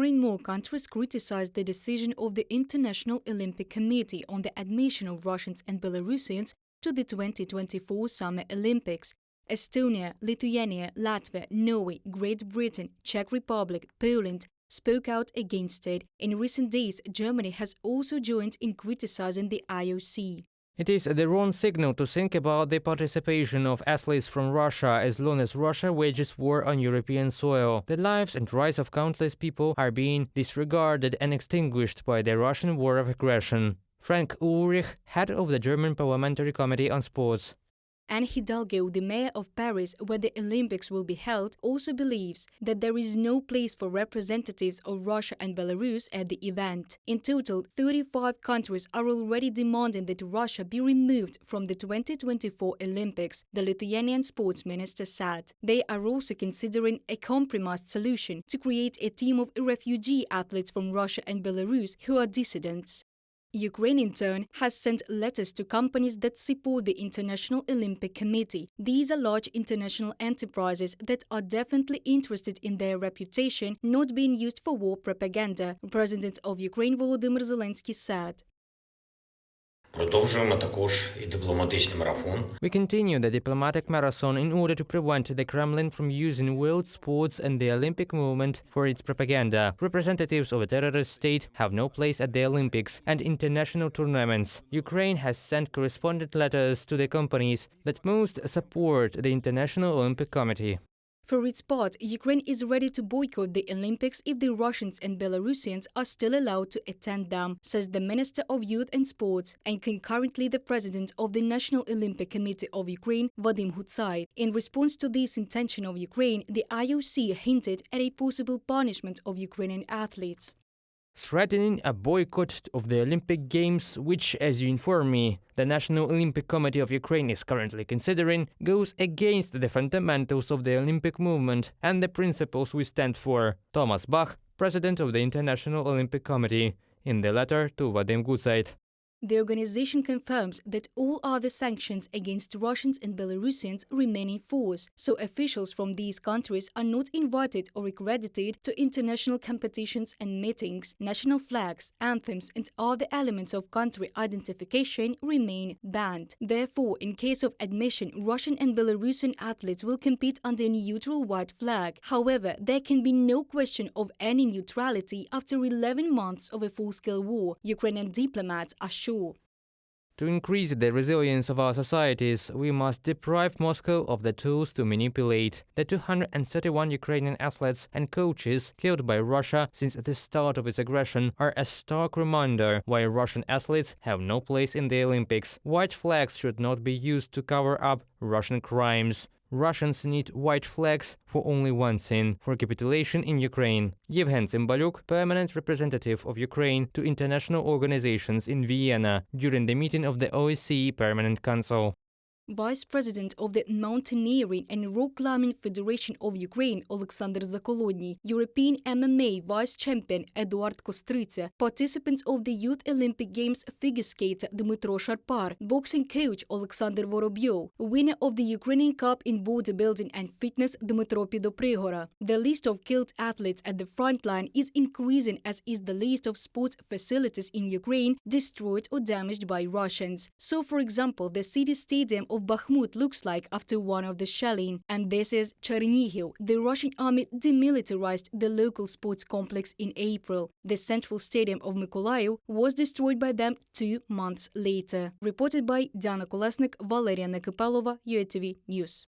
More and more countries criticized the decision of the International Olympic Committee on the admission of Russians and Belarusians to the 2024 Summer Olympics. Estonia, Lithuania, Latvia, Norway, Great Britain, Czech Republic, Poland spoke out against it. In recent days, Germany has also joined in criticizing the IOC. It is the wrong signal to think about the participation of athletes from Russia as long as Russia wages war on European soil. The lives and rights of countless people are being disregarded and extinguished by the Russian war of aggression. Frank Ulrich, head of the German Parliamentary Committee on Sports. Anne Hidalgo, the mayor of Paris, where the Olympics will be held, also believes that there is no place for representatives of Russia and Belarus at the event. In total, 35 countries are already demanding that Russia be removed from the 2024 Olympics, the Lithuanian sports minister said. They are also considering a compromised solution to create a team of refugee athletes from Russia and Belarus who are dissidents. Ukraine, in turn, has sent letters to companies that support the International Olympic Committee. These are large international enterprises that are definitely interested in their reputation not being used for war propaganda, President of Ukraine Volodymyr Zelensky said. Продовжуємо також і дипломатичний марафон. We continue the diplomatic marathon in order to prevent the Kremlin from using world sports and the Olympic movement for its propaganda. Representatives of a terrorist state have no place at the Olympics and international tournaments. Ukraine has sent correspondent letters to the companies that most support the International Olympic Committee. For its part, Ukraine is ready to boycott the Olympics if the Russians and Belarusians are still allowed to attend them, says the Minister of Youth and Sports, and concurrently the President of the National Olympic Committee of Ukraine, Vadim Hutsai. In response to this intention of Ukraine, the IOC hinted at a possible punishment of Ukrainian athletes. Threatening a boycott of the Olympic Games, which, as you inform me, the National Olympic Committee of Ukraine is currently considering, goes against the fundamentals of the Olympic movement and the principles we stand for. Thomas Bach, president of the International Olympic Committee, in the letter to Vadim Hutsai. The organization confirms that all other sanctions against Russians and Belarusians remain in force, so officials from these countries are not invited or accredited to international competitions and meetings. National flags, anthems and other elements of country identification remain banned. Therefore, in case of admission, Russian and Belarusian athletes will compete under a neutral white flag. However, there can be no question of any neutrality after 11 months of a full-scale war, Ukrainian diplomats assure. To increase the resilience of our societies, we must deprive Moscow of the tools to manipulate. The 231 Ukrainian athletes and coaches killed by Russia since the start of its aggression are a stark reminder why Russian athletes have no place in the Olympics. White flags should not be used to cover up Russian crimes. Russians need white flags for only one thing: for capitulation in Ukraine. Yevhen Tsimbalyuk, permanent representative of Ukraine to international organizations in Vienna, during the meeting of the OSCE Permanent Council. Vice President of the Mountaineering and Rock Climbing Federation of Ukraine Oleksandr Zakolodny, European MMA Vice Champion Eduard Kostrytsa, participants of the Youth Olympic Games figure skater Dmytro Sharpar, boxing coach Alexander Vorobyov, winner of the Ukrainian Cup in bodybuilding and fitness Dmytro Pidoprigora. The list of killed athletes at the front line is increasing, as is the list of sports facilities in Ukraine destroyed or damaged by Russians. So, for example, the city stadium of Bakhmut looks like after one of the shelling. And this is Chernihiv. The Russian army demilitarized the local sports complex in April. The central stadium of Mykolaiv was destroyed by them 2 months later. Reported by Diana Kolesnik, Valeria Nekipelova, UATV News.